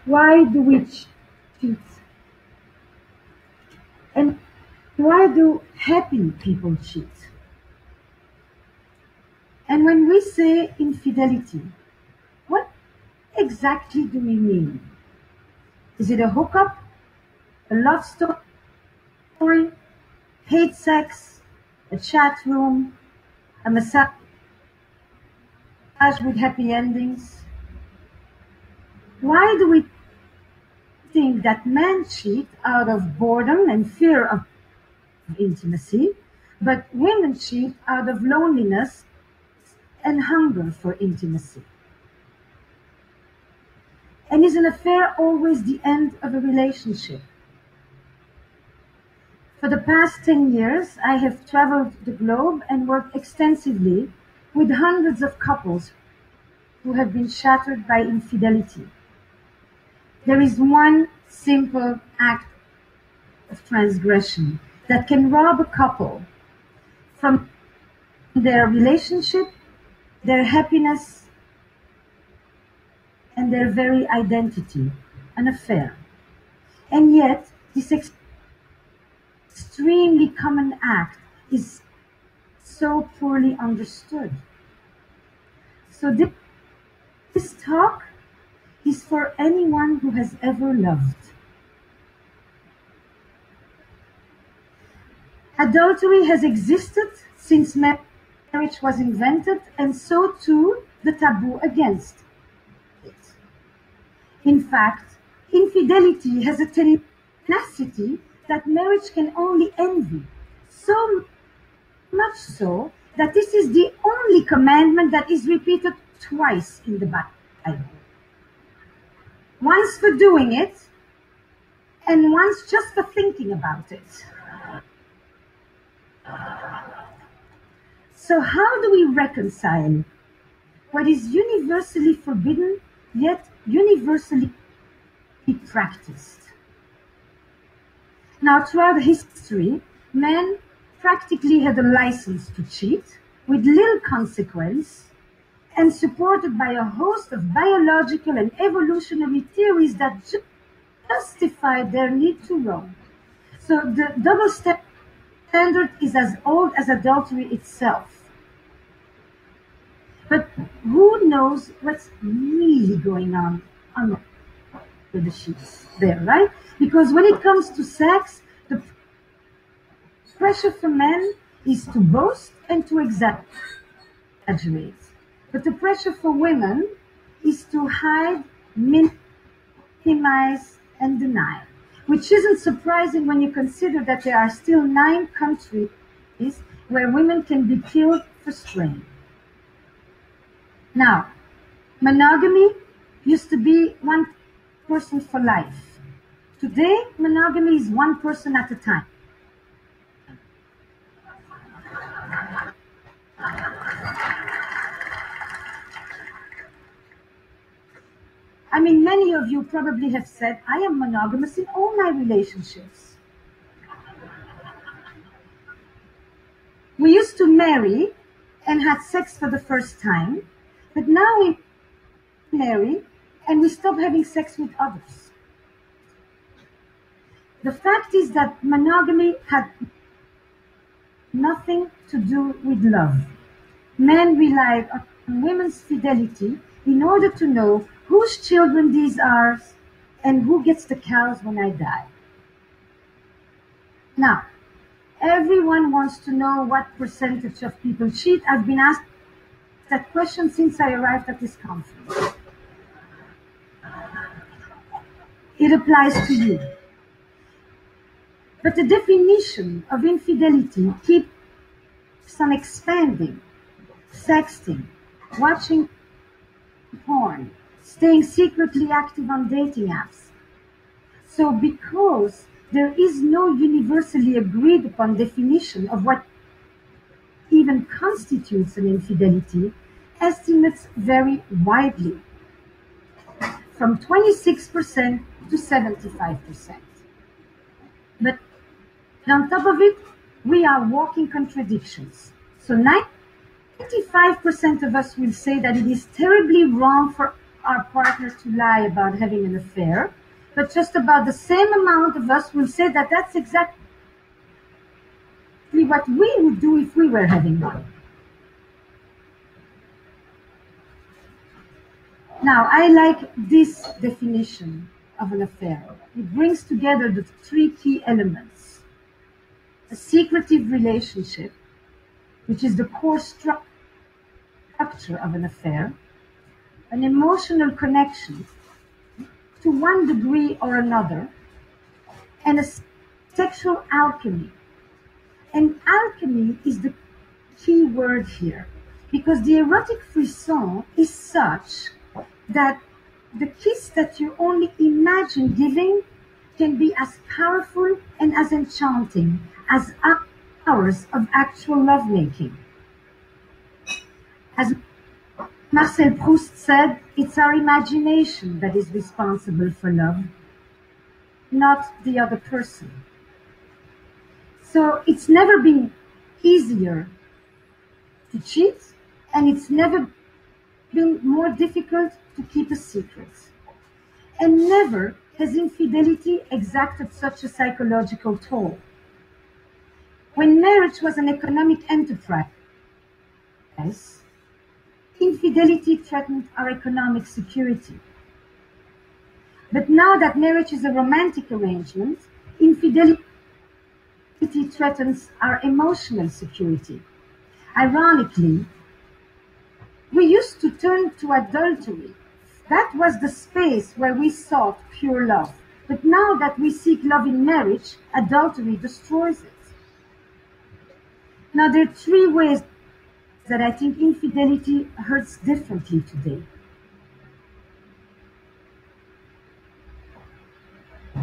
Why do we cheat? And why do happy people cheat? And when we say infidelity, what exactly do we mean? Is it a hookup, a love story, paid sex, a chat room, a massage with happy endings? Why do we think that men cheat out of boredom and fear of intimacy, but women cheat out of loneliness and hunger for intimacy? And is an affair always the end of a relationship? For the past 10 years, I have traveled the globe and worked extensively with hundreds of couples who have been shattered by infidelity. There is one simple act of transgression that can rob a couple from their relationship, their happiness, and their very identity, an affair. And yet, this extremely common act is so poorly understood. So this talk is for anyone who has ever loved. Adultery has existed since marriage was invented, and so too the taboo against it. In fact, infidelity has a tenacity that marriage can only envy, so much so that this is the only commandment that is repeated twice in the Bible. Once for doing it, and once just for thinking about it. So how do we reconcile what is universally forbidden, yet universally practiced? Now, throughout history, men practically had a license to cheat with little consequence, and supported by a host of biological and evolutionary theories that justified their need to roam. So the double standard is as old as adultery itself. But who knows what's really going on under the sheets there, right? Because when it comes to sex, the pressure for men is to boast and to exaggerate. But the pressure for women is to hide, minimize, and deny, which isn't surprising when you consider that there are still 9 countries where women can be killed for straying. Now, monogamy used to be one person for life. Today, monogamy is one person at a time. I mean, many of you probably have said, I am monogamous in all my relationships. We used to marry and had sex for the first time, but now we marry and we stop having sex with others. The fact is that monogamy had nothing to do with love. Men relied on women's fidelity in order to know whose children these are and who gets the cows when I die. Now, everyone wants to know what percentage of people cheat. I've been asked that question since I arrived at this conference. It applies to you. But the definition of infidelity keeps on expanding. Sexting, watching porn, staying secretly active on dating apps. So because there is no universally agreed upon definition of what even constitutes an infidelity, estimates vary widely, from 26% to 75%. But on top of it, we are walking contradictions. So 95% of us will say that it is terribly wrong for our partners to lie about having an affair, but just about the same amount of us will say that that's exactly what we would do if we were having one. Now, I like this definition of an affair. It brings together the three key elements: a secretive relationship, which is the core structure of an affair, an emotional connection to one degree or another, and a sexual alchemy. And alchemy is the key word here, because the erotic frisson is such that the kiss that you only imagine giving can be as powerful and as enchanting as hours of actual lovemaking. As Marcel Proust said, it's our imagination that is responsible for love, not the other person. So it's never been easier to cheat, and it's never been more difficult to keep a secret. And never has infidelity exacted such a psychological toll. When marriage was an economic enterprise, infidelity threatened our economic security. But now that marriage is a romantic arrangement, infidelity threatens our emotional security. Ironically, we used to turn to adultery. That was the space where we sought pure love. But now that we seek love in marriage, adultery destroys it. Now, there are three ways that I think infidelity hurts differently today.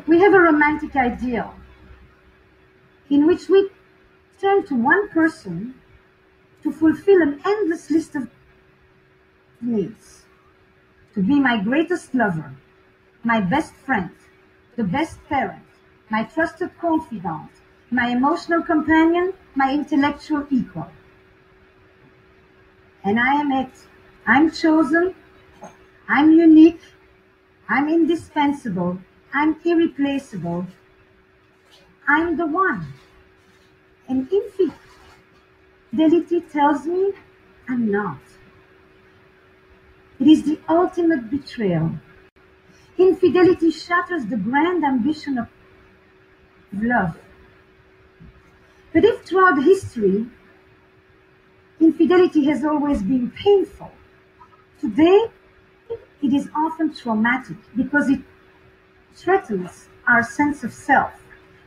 We have a romantic ideal in which we turn to one person to fulfill an endless list of needs: to be my greatest lover, my best friend, the best parent, my trusted confidant, my emotional companion, my intellectual equal. And I am it. I'm chosen, I'm unique, I'm indispensable, I'm irreplaceable, I'm the one. And infidelity tells me I'm not. It is the ultimate betrayal. Infidelity shatters the grand ambition of love. But if throughout history, infidelity has always been painful, today it is often traumatic because it threatens our sense of self.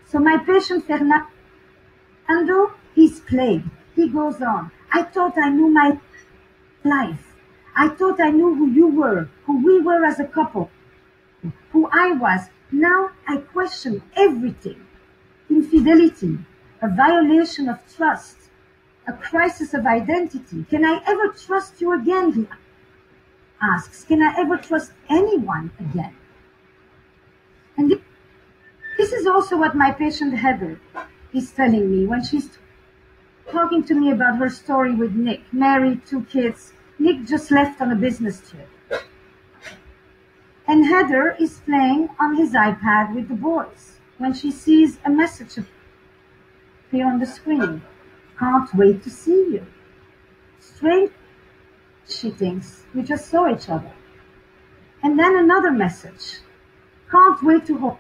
So my patient Fernando, he's plagued. He goes on. I thought I knew my life. I thought I knew who you were, who we were as a couple, who I was. Now I question everything. Infidelity, a violation of trust, a crisis of identity. Can I ever trust you again, he asks. Can I ever trust anyone again? And this is also what my patient Heather is telling me when she's talking to me about her story with Nick, married, 2 kids. Nick just left on a business trip. And Heather is playing on his iPad with the boys when she sees a message appear on the screen. Can't wait to see you. Strange, she thinks, we just saw each other. And then another message. Can't wait to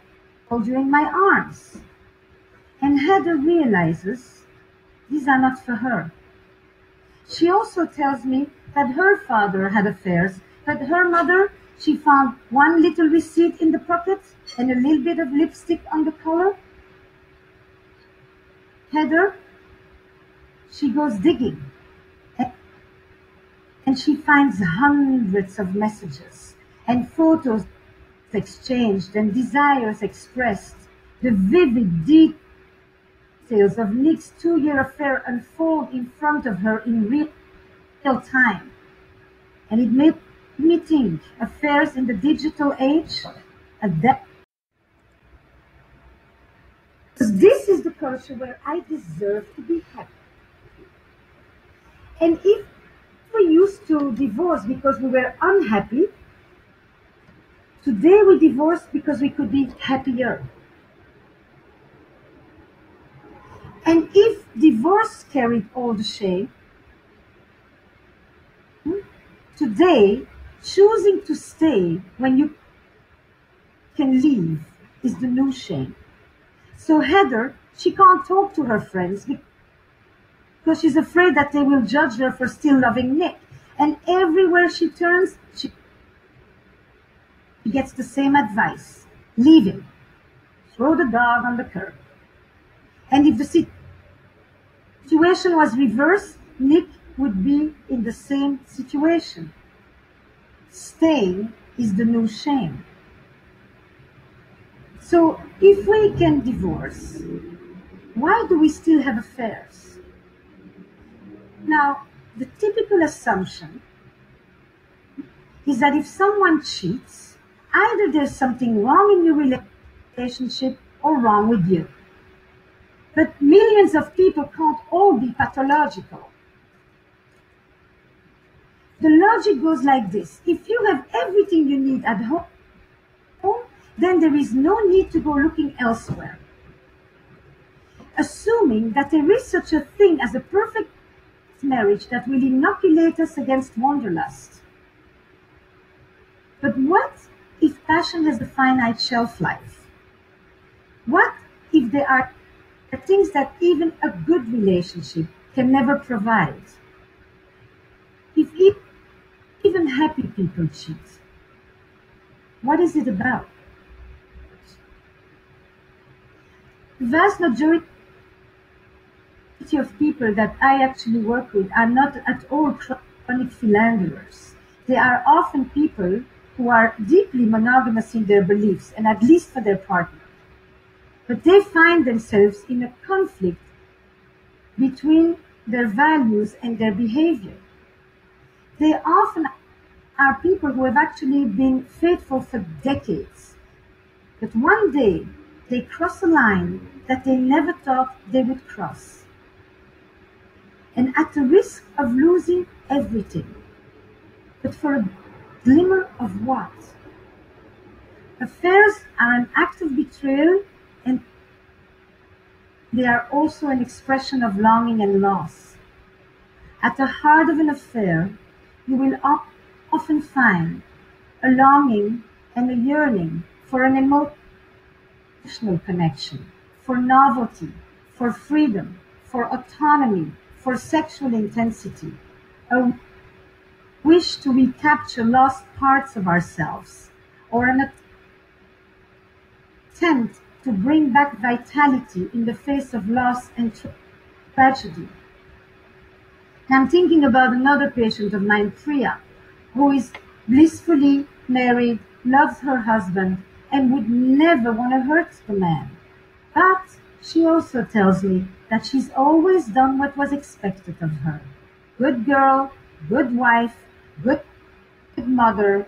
hold you in my arms. And Heather realizes these are not for her. She also tells me that her father had affairs, that her mother, she found one little receipt in the pocket and a little bit of lipstick on the collar. Heather, she goes digging, and she finds hundreds of messages and photos exchanged and desires expressed. The vivid details of Nick's 2-year affair unfold in front of her in real time. And it made me think, affairs in the digital age, because this is the culture where I deserve to be happy. And if we used to divorce because we were unhappy, Today we divorce because we could be happier. And if divorce carried all the shame, today choosing to stay when you can leave is the new shame. So Heather, she can't talk to her friends because she's afraid that they will judge her for still loving Nick. And everywhere she turns, she gets the same advice: leave him, throw the dog on the curb. And if the situation was reversed, Nick would be in the same situation. Staying is the new shame. So if we can divorce, why do we still have affairs? Now, the typical assumption is that if someone cheats, either there's something wrong in your relationship or wrong with you. But millions of people can't all be pathological. The logic goes like this: if you have everything you need at home, then there is no need to go looking elsewhere. Assuming that there is such a thing as a perfect marriage that will inoculate us against wanderlust. But what if passion has a finite shelf life? What if there are things that even a good relationship can never provide? If even happy people cheat, what is it about? The vast majority of people that I actually work with are not at all chronic philanderers. They are often people who are deeply monogamous in their beliefs, and at least for their partner. But they find themselves in a conflict between their values and their behavior. They often are people who have actually been faithful for decades. But one day, they cross a line that they never thought they would cross. And at the risk of losing everything, but for a glimmer of what? Affairs are an act of betrayal, and they are also an expression of longing and loss. At the heart of an affair, you will often find a longing and a yearning for an emotional connection, for novelty, for freedom, for autonomy, for sexual intensity, a wish to recapture lost parts of ourselves, or an attempt to bring back vitality in the face of loss and tragedy. I'm thinking about another patient of mine, Priya, who is blissfully married, loves her husband, and would never want to hurt the man. But she also tells me that she's always done what was expected of her. Good girl, good wife, good mother,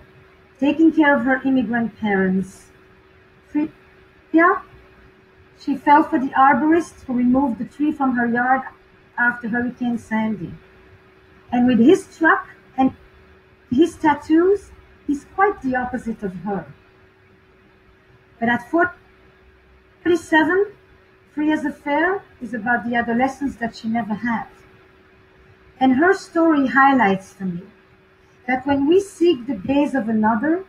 taking care of her immigrant parents. Priya, she fell for the arborist who removed the tree from her yard after Hurricane Sandy. And with his truck and his tattoos, he's quite the opposite of her. But at 47, Priya's affair is about the adolescence that she never had. And her story highlights to me that when we seek the gaze of another,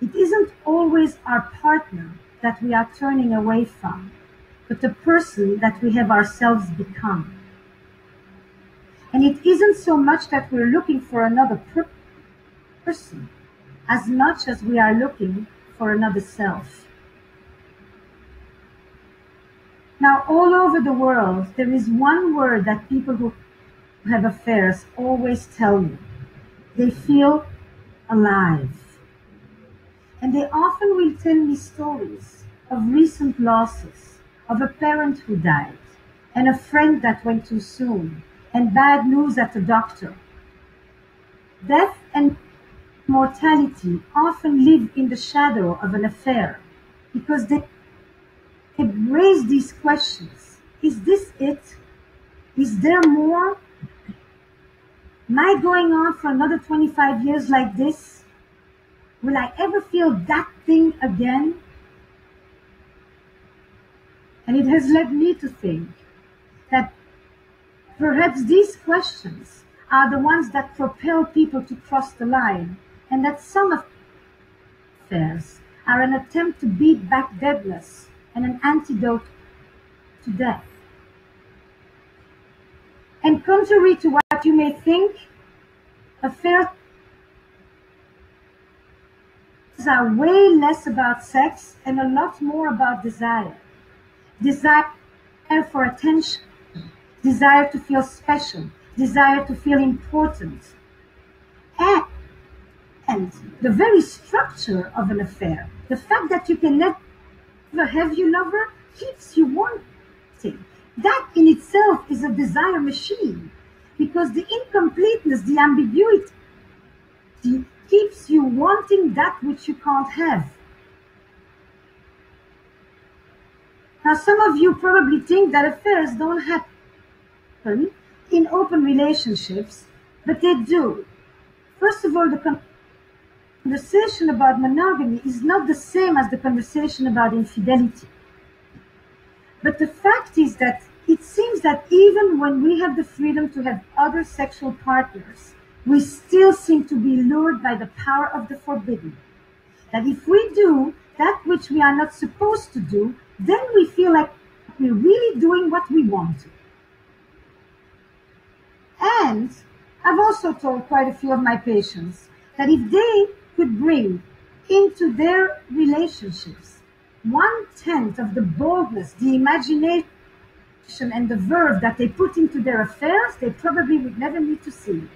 it isn't always our partner that we are turning away from, but the person that we have ourselves become. And it isn't so much that we're looking for another person, as much as we are looking for another self. Now, all over the world, there is one word that people who have affairs always tell me. They feel alive. And they often will tell me stories of recent losses, of a parent who died, and a friend that went too soon, and bad news at the doctor. Death and mortality often live in the shadow of an affair because they raise these questions. Is this it? Is there more? Am I going on for another 25 years like this? Will I ever feel that thing again? And it has led me to think that perhaps these questions are the ones that propel people to cross the line, and that some affairs are an attempt to beat back deadness and an antidote to death. And contrary to what you may think, affairs are way less about sex and a lot more about desire. Desire for attention, desire to feel special, desire to feel important. And the very structure of an affair, the fact that you can never have your lover, keeps you wanting. That in itself is a desire machine, because the incompleteness, the ambiguity, keeps you wanting that which you can't have. Now, some of you probably think that affairs don't happen in open relationships, but they do. First of all, the conversation about monogamy is not the same as the conversation about infidelity. But the fact is that it seems that even when we have the freedom to have other sexual partners, we still seem to be lured by the power of the forbidden. That if we do that which we are not supposed to do, then we feel like we're really doing what we want to. And I've also told quite a few of my patients that if they could bring into their relationships 1/10 of the boldness, the imagination, and the verve that they put into their affairs, they probably would never need to see.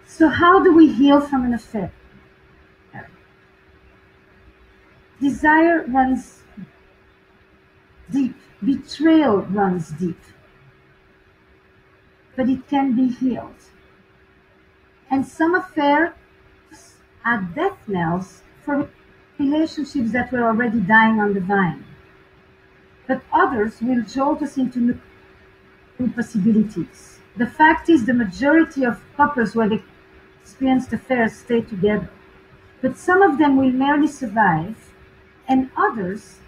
So how do we heal from an affair? Desire runs deep. Betrayal runs deep. But it can be healed. And some affairs are death knells for relationships that were already dying on the vine. But others will jolt us into new possibilities. The fact is, the majority of couples who have experienced affairs stay together. But some of them will merely survive, and others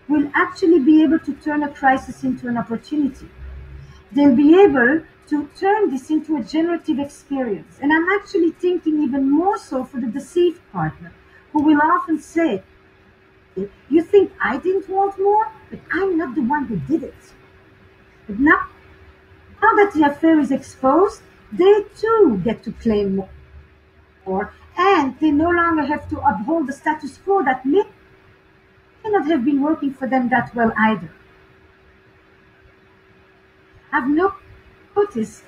will actually be able to turn a crisis into an opportunity. They'll be able to turn this into a generative experience. And I'm actually thinking even more so for the deceived partner, who will often say, you think I didn't want more, but I'm not the one who did it. But now that the affair is exposed, they too get to claim more, and they no longer have to uphold the status quo that may not have been working for them that well either. I've noticed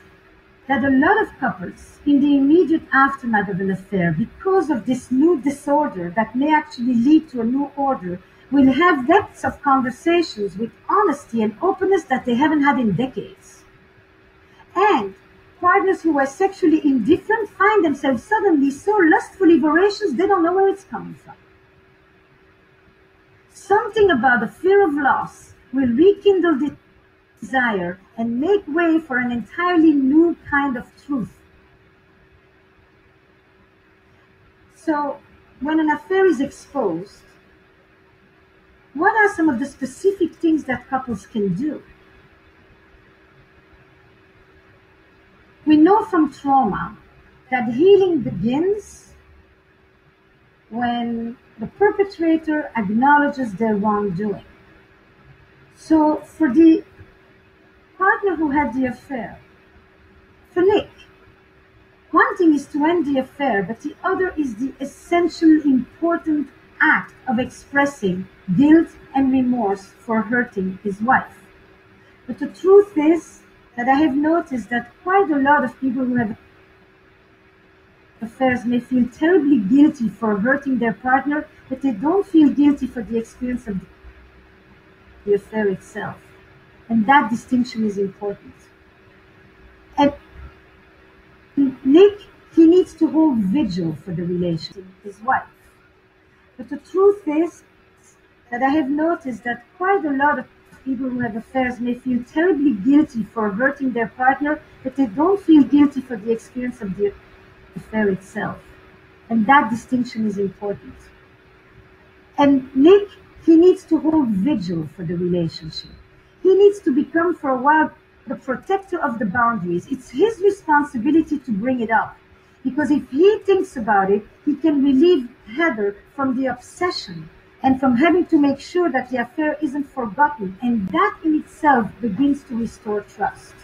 that a lot of couples, in the immediate aftermath of an affair, because of this new disorder that may actually lead to a new order, will have depths of conversations with honesty and openness that they haven't had in decades. And partners who are sexually indifferent find themselves suddenly so lustfully voracious they don't know where it's coming from. Something about the fear of loss will rekindle this desire and make way for an entirely new kind of truth. So, when an affair is exposed, what are some of the specific things that couples can do? We know from trauma that healing begins when the perpetrator acknowledges their wrongdoing. So for the partner who had the affair, for Nick, one thing is to end the affair, but the other is the essential important act of expressing guilt and remorse for hurting his wife. But the truth is that I have noticed that quite a lot of people who have affairs may feel terribly guilty for hurting their partner, but they don't feel guilty for the experience of the affair itself. And that distinction is important. And Nick, he needs to hold vigil for the relationship with his wife. But the truth is that I have noticed that quite a lot of people who have affairs may feel terribly guilty for hurting their partner, but they don't feel guilty for the experience of the affair itself. And that distinction is important. And Nick, he needs to hold vigil for the relationship. He needs to become, for a while, the protector of the boundaries. It's his responsibility to bring it up. Because if he thinks about it, he can relieve Heather from the obsession and from having to make sure that the affair isn't forgotten. And that in itself begins to restore trust.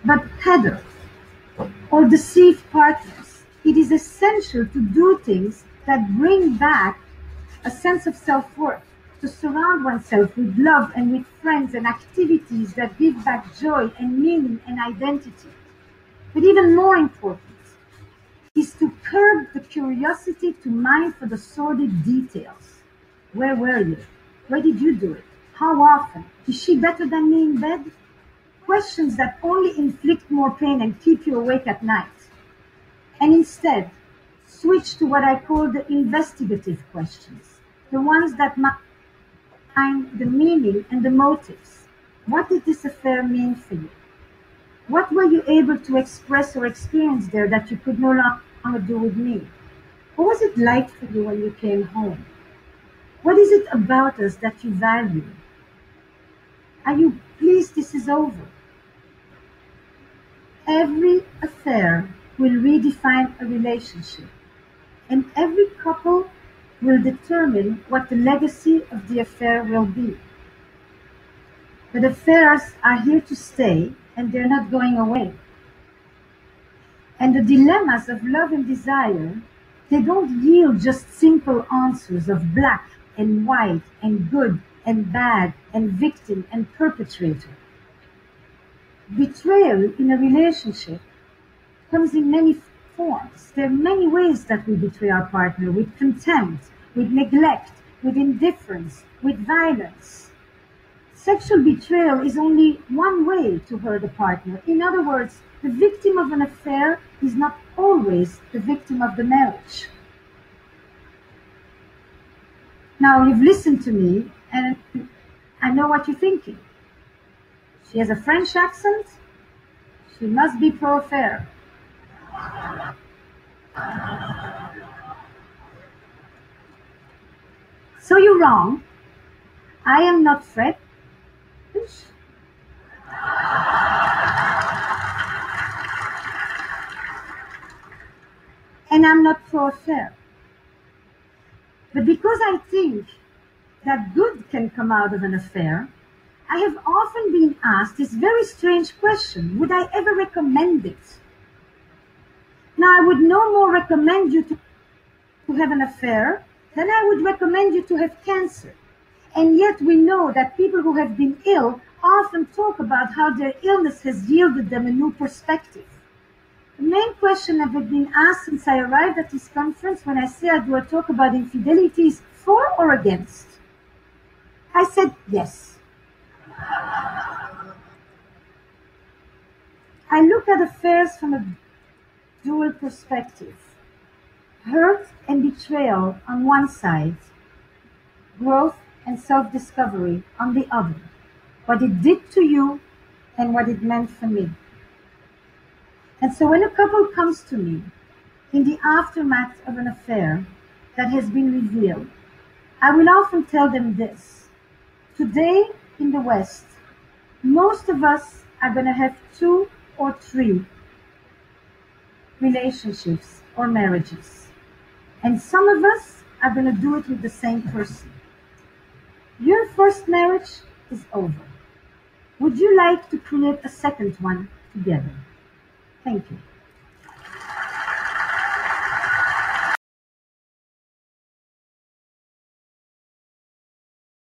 But Heather, or deceived partners, it is essential to do things that bring back a sense of self-worth, to surround oneself with love and with friends and activities that give back joy and meaning and identity. But even more important is to curb the curiosity to mine for the sordid details. Where were you? Where did you do it? How often? Is she better than me in bed? Questions that only inflict more pain and keep you awake at night. And instead, switch to what I call the investigative questions, the ones that mine the meaning and the motives. What did this affair mean for you? What were you able to express or experience there that you could no longer do with me? What was it like for you when you came home? What is it about us that you value? Are you pleased this is over? Every affair will redefine a relationship, and every couple will determine what the legacy of the affair will be. But affairs are here to stay, and they're not going away. And the dilemmas of love and desire, they don't yield just simple answers of black and white and good and bad and victim and perpetrator. Betrayal in a relationship comes in many forms. There are many ways that we betray our partner: with contempt, with neglect, with indifference, with violence. Sexual betrayal is only one way to hurt a partner. In other words, the victim of an affair is not always the victim of the marriage. Now, you've listened to me, and I know what you're thinking. She has a French accent. She must be pro-affair. So you're wrong. I am not French. And I'm not pro-affair. But because I think that good can come out of an affair, I have often been asked this very strange question: would I ever recommend it? Now, I would no more recommend you to have an affair than I would recommend you to have cancer. And yet we know that people who have been ill often talk about how their illness has yielded them a new perspective. The main question I've been asked since I arrived at this conference when I say I do a talk about infidelity is for or against. I said yes. I look at affairs from a dual perspective. Hurt and betrayal on one side, growth and self-discovery on the other. What it did to you and what it meant for me. And so when a couple comes to me in the aftermath of an affair that has been revealed, I will often tell them this: today in the West, most of us are going to have 2 or 3 relationships or marriages. And some of us are going to do it with the same person. Your first marriage is over. Would you like to create a second one together? Thank you.